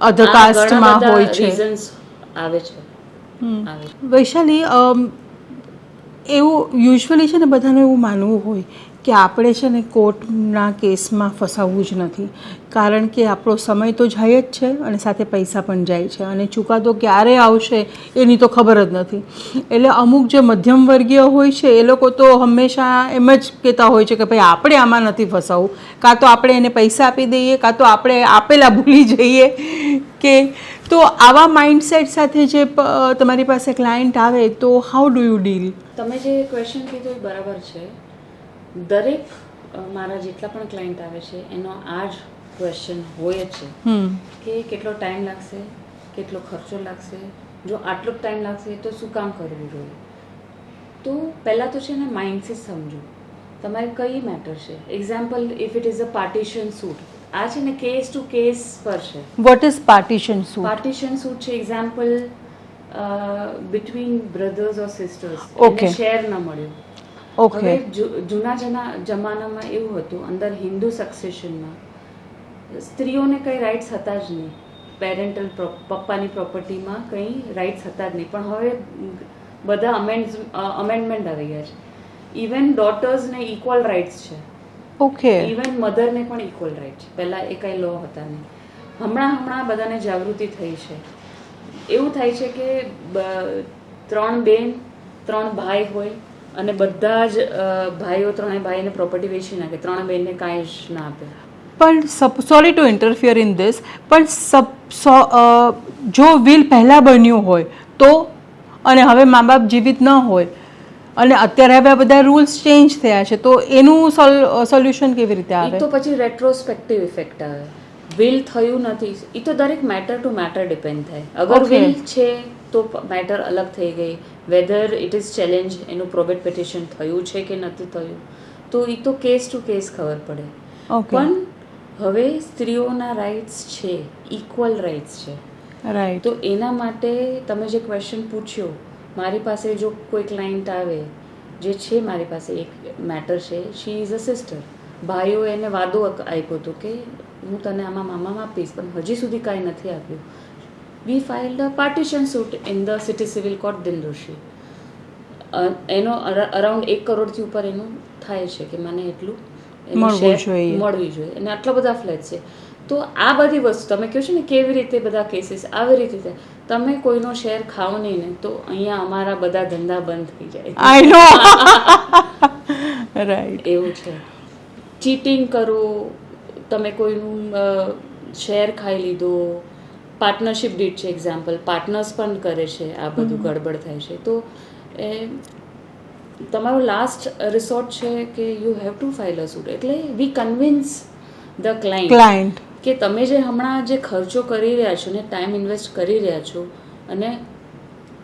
અધર કાસ્ટમાં હોય છે. રીઝન્સ આવે છે. વૈશાલી, એવું યુઝ્યુઅલી છે ને બધાનું એવું માનવું હોય કે આપણે છે ને કોર્ટના કેસમાં ફસાવવું જ નથી, કારણ કે આપણો સમય તો જાય જ છે અને સાથે પૈસા પણ જાય છે અને ચુકાદો ક્યારે આવશે એની તો ખબર જ નથી. એટલે અમુક જે મધ્યમ વર્ગીય હોય છે એ લોકો તો હંમેશા એમ જ કહેતા હોય છે કે ભાઈ આપણે આમાં નથી ફસાવવું, કાં તો આપણે એને પૈસા આપી દઈએ, કાં તો આપણે આપેલા ભૂલી જઈએ. કે તો આવા માઇન્ડસેટ સાથે જે તમારી પાસે ક્લાયન્ટ આવે તો હાઉ ડુ યુ ડીલ? તમે જે ક્વેશ્ચન કીધું એ બરાબર છે. દરેક મારા જેટલા પણ ક્લાયન્ટ આવે છે એનો આ જ ક્વેશ્ચન હોય જ છે કે કેટલો ટાઈમ લાગશે, કેટલો ખર્ચો લાગશે, જો આટલો ટાઈમ લાગશે તો શું કામ કરવું જોઈએ. તો પહેલાં તો છે ને માઇન્ડસેટ સમજો તમારે કઈ મેટર છે. Example, if it is a partition suit, આ છે ને કેસ ટુ કેસ પર છે. What is partition suit? Partition suit છે એક્ઝામ્પલ બિટવીન બ્રધર્સ ઓર સિસ્ટર્સ, Okay. શેર ન મળ્યો. ઓકે. હવે જૂના જમાનામાં એવું હતું, અંદર હિન્દુ સક્સેશનમાં સ્ત્રીઓને કંઈ રાઇટ્સ હતા જ નહીં. પેરેન્ટલ પપ્પાની પ્રોપર્ટીમાં કંઈ રાઇટ્સ હતા જ નહીં, પણ હવે બધા અમેન્ડમેન્ટ આવી ગયા છે. ઇવન ડોટર્સને ઇક્વલ રાઇટ્સ છે. ઓકે. ઇવન મધરને પણ ઇક્વલ રાઇટ છે. પહેલાં એ કંઈ લો હતા નહીં. હમણાં બધાને જાગૃતિ થઈ છે. એવું થાય છે કે 3 બેન 3 ભાઈ હોય અને બધા જ ભાઈઓ 3 ભાઈને પ્રોપર્ટી વેચી નાખે, 3 બહેનને કાંઈ જ ના આપે. પણ sorry to interfere in this, પણ જો વિલ પહેલાં બન્યું હોય તો, અને હવે મા બાપ જીવિત ન હોય અને અત્યારે હવે આ બધા રૂલ્સ ચેન્જ થયા છે, તો એનું સોલ્યુશન કેવી રીતે એ આવે? તો પછી રેટ્રોસ્પેક્ટિવ ઇફેક્ટ આવે. વિલ થયું નથી એ તો દરેક મેટર ટુ મેટર ડિપેન્ડ થાય. અગર Okay. વિલ છે તો મેટર અલગ થઈ ગઈ, વેધર ઇટ ઇઝ ચેલેન્જ, એનું પ્રોબેટ પિટિશન થયું છે કે નથી થયું, તો એ તો કેસ ટુ કેસ ખબર પડે. ઓકે, પણ હવે સ્ત્રીઓના રાઇટ્સ છે, ઇક્વલ રાઇટ્સ છે. રાઈટ. તો એના માટે તમે જે ક્વેશ્ચન પૂછ્યો, મારી પાસે જો કોઈ ક્લાયન્ટ આવે જે છે, મારી પાસે એક મેટર છે, શી ઇઝ અ સિસ્ટર. ભાઈઓ એને વાદો આપ્યો હતો કે હું તને આમાં મામા આપીશ, પણ હજી સુધી કાંઈ નથી આપ્યું. We filed a partition suit in the city civil court Dindoshi. એનો અરાઉન્ડ 1 કરોડથી ઉપર એનું થાય છે કે મને એટલું મળવું જોઈએ. મળવી જોઈએ, અને આટલા બધા ફ્લેટ છે. તો આ બધી વસ્તુ તમે કહો છો ને કેવી રીતે બધા કેસીસ આવી રીતે, તમે કોઈનો શેર ખાઓ નહીં ને તો અહીંયા અમારા બધા ધંધા બંધ થઈ જાય. આઈ નો. રાઈટ. એવું છે. ચીટિંગ કરો, તમે કોઈનું શેર ખાઈ લીધો, પાર્ટનરશિપ ડીડ છે એક્ઝામ્પલ, પાર્ટનર્સ પણ કરે છે, આ બધું ગડબડ થાય છે. તો એ તમારો લાસ્ટ રિસોર્ટ છે કે you have to file a suit. એટલે વી કન્વિન્સ ધ ક્લાયન્ટ કે તમે જે હમણાં જે ખર્ચો કરી રહ્યા છો ને ટાઈમ ઇન્વેસ્ટ કરી રહ્યા છો, અને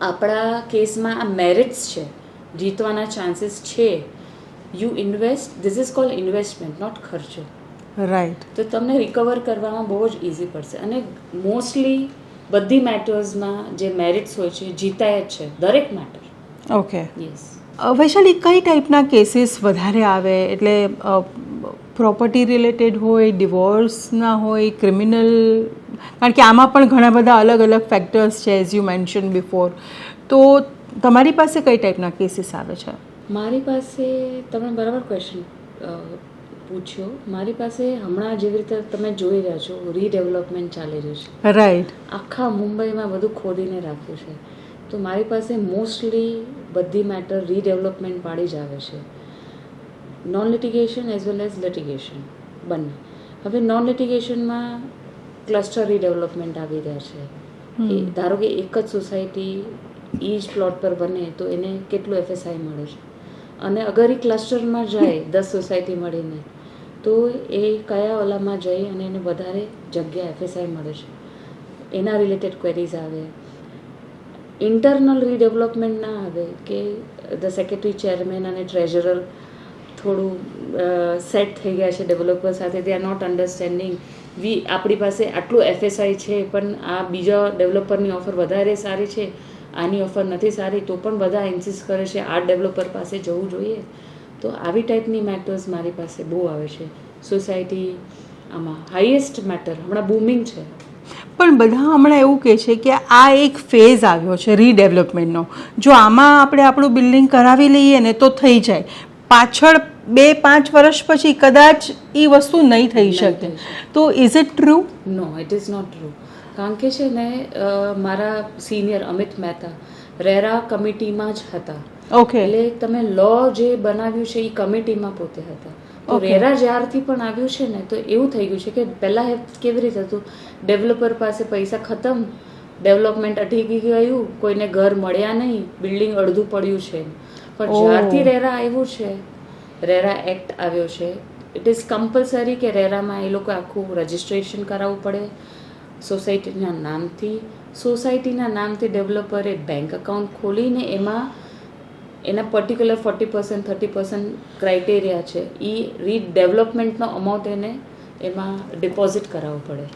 આપણા કેસમાં આ મેરિટ્સ છે, જીતવાના ચાન્સીસ છે, you invest, this is called investment, not ખર્ચો. રાઈટ. તો તમને રિકવર કરવામાં બહુ જ ઇઝી પડશે. અને મોસ્ટલી બધી મેટર્સમાં જે મેરિટ્સ હોય છે જીતાય જ છે, દરેક મેટર. ઓકે. યસ. વૈશાલી, કઈ ટાઈપના કેસીસ વધારે આવે? એટલે પ્રોપર્ટી રિલેટેડ હોય, ડિવોર્સના હોય, ક્રિમિનલ? કારણ કે આમાં પણ ઘણા બધા અલગ અલગ ફેક્ટર્સ છે, એઝ યુ મેન્શન બિફોર. તો તમારી પાસે કઈ ટાઈપના કેસીસ આવે છે? મારી પાસે, તમે બરાબર ક્વેશ્ચન પૂછ્યો. મારી પાસે હમણાં જેવી રીતે તમે જોઈ રહ્યા છો રીડેવલપમેન્ટ ચાલી રહ્યું છે, રાઈટ. આખા મુંબઈમાં બધું ખોદીને રાખ્યું છે. તો મારી પાસે મોસ્ટલી બધી મેટર રીડેવલપમેન્ટ વાળી જ આવે છે, non litigation as well as litigation બંને. હવે નોન લિટિગેશનમાં ક્લસ્ટર રીડેવલપમેન્ટ આવી રહ્યા છે. એ ધારો કે એક જ સોસાયટી એ જ પ્લોટ પર બને તો એને કેટલું એફએસઆઈ મળે છે, અને અગર એ ક્લસ્ટરમાં જાય 10 સોસાયટી મળીને તો એ કયા ઓલામાં જઈ અને એને વધારે જગ્યા એફએસઆઈ મળે છે, એના રિલેટેડ ક્વેરીઝ આવે. ઇન્ટરનલ રીડેવલપમેન્ટ ના આવે કે ધ સેક્રેટરી, ચેરમેન અને ટ્રેઝરર થોડું સેટ થઈ ગયા છે ડેવલપર સાથે, દે આર નોટ અન્ડરસ્ટેન્ડિંગ. આપણી પાસે આટલું એફએસઆઈ છે પણ આ બીજા ડેવલપરની ઓફર વધારે સારી છે, આની ઓફર નથી સારી, તો પણ બધા ઇન્સિસ્ટ કરે છે આ ડેવલપર પાસે જવું જોઈએ. તો આવી ટાઈપની મેટર્સ મારી પાસે બહુ આવે છે. સોસાયટી આમાં હાઈએસ્ટ મેટર હમણાં બૂમિંગ છે. પણ બધા હમણાં એવું કહે છે કે આ એક ફેઝ આવ્યો છે રીડેવલપમેન્ટનો, જો આમાં આપણે આપણું બિલ્ડિંગ કરાવી લઈએ ને તો થઈ જાય, પાછળ 2-5 વર્ષ પછી કદાચ એ વસ્તુ નહીં થઈ શકે. તો is it true? No, it is not true. કારણ કે છે ને મારા સિનિયર અમિત મહેતા રેરા કમિટીમાં જ હતા. ઓકે. એટલે તમે લો જે બનાવ્યું છે એ કમિટીમાં પોતે હતા. તો રેરા જ્યારથી પણ આવ્યું છે ને તો એવું થઈ ગયું છે કે પહેલાં કેવી રીતે હતું, ડેવલપર પાસે પૈસા ખતમ, ડેવલપમેન્ટ અટકી ગયું, કોઈને ઘર મળ્યા નહીં, બિલ્ડિંગ અડધું પડ્યું છે. પણ જ્યારથી રેરા આવ્યું છે, રેરા એક્ટ આવ્યો છે, ઇટ ઇઝ કમ્પલસરી કે રેરામાં એ લોકો આખું રજિસ્ટ્રેશન કરાવવું પડે સોસાયટીના નામથી. સોસાયટીના નામથી ડેવલપરે બેંક એકાઉન્ટ ખોલીને એમાં એના પર્ટિક્યુલર 40% 30% ક્રાઇટેરિયા છે, એ રીડેવલપમેન્ટનો અમાઉન્ટ એને એમાં ડિપોઝિટ કરાવવું પડે.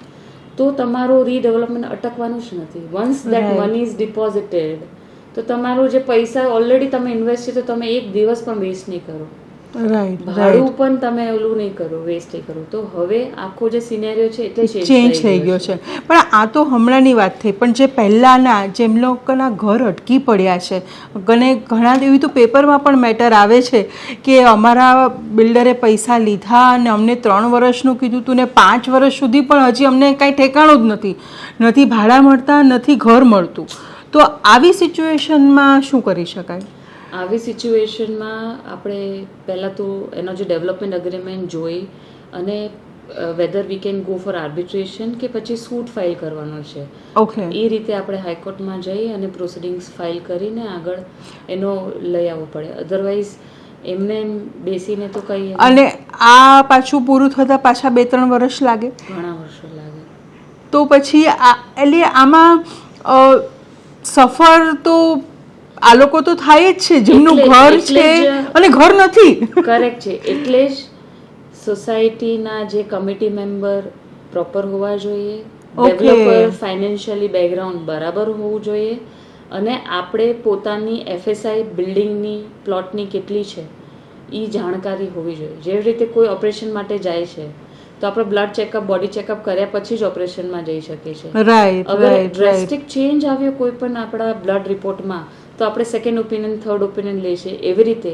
તો તમારું રીડેવલપમેન્ટ અટકવાનું જ નથી. વન્સ દેટ મની ઇઝ ડિપોઝિટેડ તો તમારું જે પૈસા ઓલરેડી તમે ઇન્વેસ્ટ છે તો તમે એક દિવસ પણ વેસ્ટ નહીં કરો. રાઈટ. ભાડું પણ તમે ઓલું નહીં કરો, વેસ્ટ નહીં કરો. તો હવે આખો જે સિનેરિયો છે એટલે ચેન્જ થઈ ગયો છે. પણ આ તો હમણાંની વાત થઈ, પણ જે પહેલાંના જેમ લોકોના ઘર અટકી પડ્યા છે, અને ઘણા એવી તો પેપરમાં પણ મેટર આવે છે કે અમારા બિલ્ડરે પૈસા લીધા અને અમને 3 વર્ષનું કીધું હતું ને 5 વર્ષ સુધી પણ હજી અમને કાંઈ ઠેકાણું જ નથી, નથી ભાડા મળતા, નથી ઘર મળતું. તો આવી સિચ્યુએશનમાં શું કરી શકાય? આવી સિચ્યુએશનમાં આપણે પહેલાં તો એનો જે ડેવલપમેન્ટ અગ્રીમેન્ટ જોઈ અને whether we can go for arbitration કે પછી સૂટ ફાઇલ કરવાનો છે. ઓકે. એ રીતે આપણે હાઈકોર્ટમાં જઈ અને પ્રોસિડિંગ્સ ફાઇલ કરીને આગળ એનો લઈ આવવો પડે. અધરવાઇઝ એમને એમ બેસીને તો કંઈ અને આ પાછું પૂરું થતાં પાછા 2-3 વર્ષ લાગે. ઘણા વર્ષો લાગે. તો પછી એટલે આમાં સફર તો આ લોકો તો થાય જ છે જેમનું ઘર છે અને ઘર નથી. કરેક્ટ છે. એટલે જ સોસાયટીના જે કમિટી મેમ્બર પ્રોપર હોવા જોઈએ, ડેવલપર ફાઇનાન્શિયલી બેકગ્રાઉન્ડ બરાબર હોવું જોઈએ, અને આપણે પોતાની એફએસઆઈ બિલ્ડિંગની પ્લોટની કેટલી છે એ જાણકારી હોવી જોઈએ. જેવી રીતે કોઈ ઓપરેશન માટે જાય છે તો આપણે બ્લડ ચેકઅપ, બોડી ચેકઅપ કર્યા પછી જ ઓપરેશનમાં જઈ શકીએ છીએ. રાઈટ. અગર ડ્રેસ્ટિક ચેન્જ આવ્યો કોઈ પણ આપણા બ્લડ રિપોર્ટમાં તો આપણે સેકન્ડ ઓપિનિયન, થર્ડ ઓપિનિયન લઈશું. એવી રીતે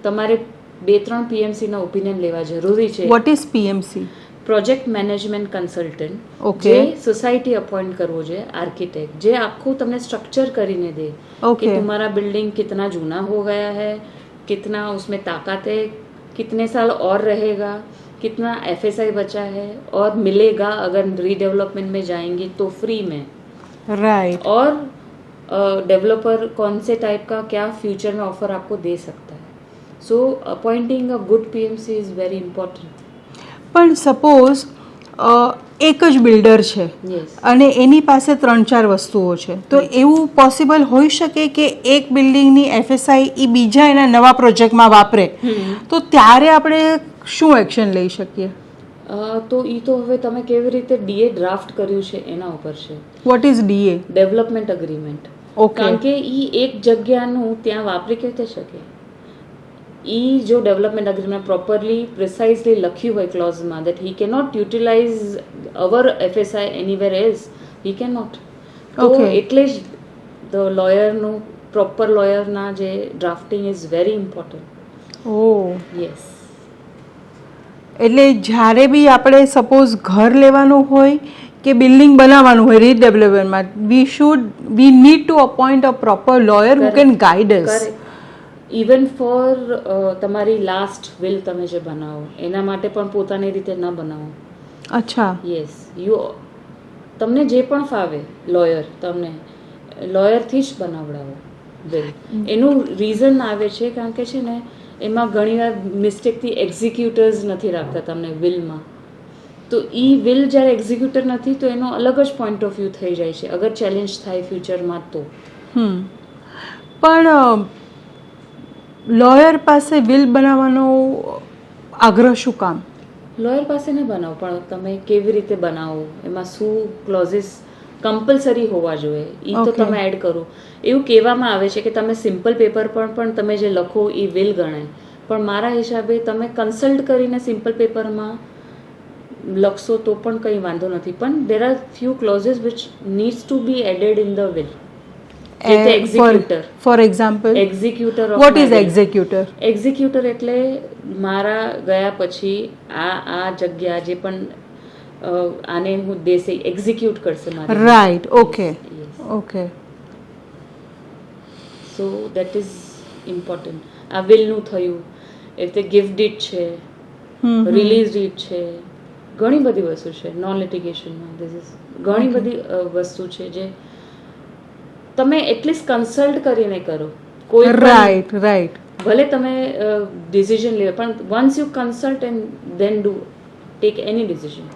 તમારે 2-3 પીએમસીના ઓપિનિયન લેવા જરૂરી છે. What is PMC? Project management consultant. Okay. જે સોસાયટી અપોઇન્ટ કરવો જોઈએ, આર્किटेक्ट, જે આખું તમને સ્ટ્રક્ચર કરીને દે ओके. कि तुम्हारा बिल्डिंग कितना जूना हो गया है, कितना उसमें ताकत है, कितने साल और रहेगा, कितना एफएसआई बचा है और मिलेगा अगर रीडेवलपमेंट में जाएंगे तो फ्री में. राइट. और डेवलपर कौन से टाइप का क्या फ्यूचर में ऑफर आपको दे सकता है. So appointing a good PMC is very important. પણ સપોઝ એક જ બિલ્ડર છે યસ. અને એની પાસે 3-4 વસ્તુઓ છે, તો એવું પોસિબલ હોઈ શકે કે એક બિલ્ડિંગની એફએસઆઈ એ બીજા એના નવા પ્રોજેક્ટમાં વાપરે, તો ત્યારે આપણે શું એક્શન લઈ શકીએ? તો એ તો હવે તમે કેવી રીતે ડીએ ડ્રાફ્ટ કર્યું છે એના ઉપર છે. What is DA? Development agreement. Okay. કારણ કે એ એક જગ્યાનું ત્યાં વાપરી કેવી રીતે શકે. એ જો ડેવલપમેન્ટ અગ્રીમેન્ટ પ્રોપરલી પ્રિસાઇઝલી લખ્યું હોય ક્લોઝમાં that he cannot utilise our FSI anywhere else, he can not. તો Okay. એટલે જ ધ લોયરનું પ્રોપર લોયરના જે drafting is very important. Oh, yes. એટલે જ્યારે બી આપણે સપોઝ ઘર લેવાનું હોય કે બિલ્ડિંગ બનાવવાનું હોય રીડેવલપમેન્ટમાં, we need to appoint a proper lawyer who can guide us. Correct. Even for તમારી લાસ્ટ વિલ તમે જે બનાવો એના માટે પણ પોતાની રીતે ન બનાવો. અચ્છા. યસ. તમને જે પણ ફાવે લોયર, તમને લોયરથી જ બનાવડાવો વિલ. એનું રીઝન આવે છે કારણ કે છે ને એમાં ઘણીવાર મિસ્ટેકથી એક્ઝિક્યુટર્સ નથી રાખતા તમને વિલમાં. તો એ વિલ જ્યારે એક્ઝિક્યુટર નથી તો એનો અલગ જ પોઈન્ટ ઓફ વ્યૂ થઈ જાય છે અગર ચેલેન્જ થાય ફ્યુચરમાં તો. પણ લોયર પાસે વિલ બનાવવાનો આગ્રહ શું કામ? લોયર પાસે ન બનાવો, પણ તમે કેવી રીતે બનાવો, એમાં શું ક્લોઝિસ કમ્પલસરી હોવા જોઈએ એ તો Okay. તમે એડ કરો. એવું કહેવામાં આવે છે કે તમે સિમ્પલ પેપર પર પણ તમે જે લખો એ વિલ ગણાય, પણ મારા હિસાબે તમે કન્સલ્ટ કરીને સિમ્પલ પેપરમાં લખશો તો પણ કંઈ વાંધો નથી. પણ there are few clauses which needs to be added in the will. Executor. For example, executor what is executor? Executor એટલે મારા ગયા પછી આ જગ્યા જે પણ આને હું દેશે એક્ઝિક્યુટ કરશે મારી. Right. Okay. Okay. So that is important. આ વિલનું થયું એ રીતે ગિફ્ટ ડીડ છે, રિલીઝ ડીડ છે, ઘણી બધી વસ્તુ છે નોન લિટિગેશનમાં. ધીસ ઇઝ ઘણી બધી વસ્તુ છે જે તમે એટલીસ્ટ કન્સલ્ટ કરીને કરો. કોઈ પણ- રાઈટ. રાઈટ. ભલે તમે ડિસિઝન લે, પણ once you consult and then do tech any decision.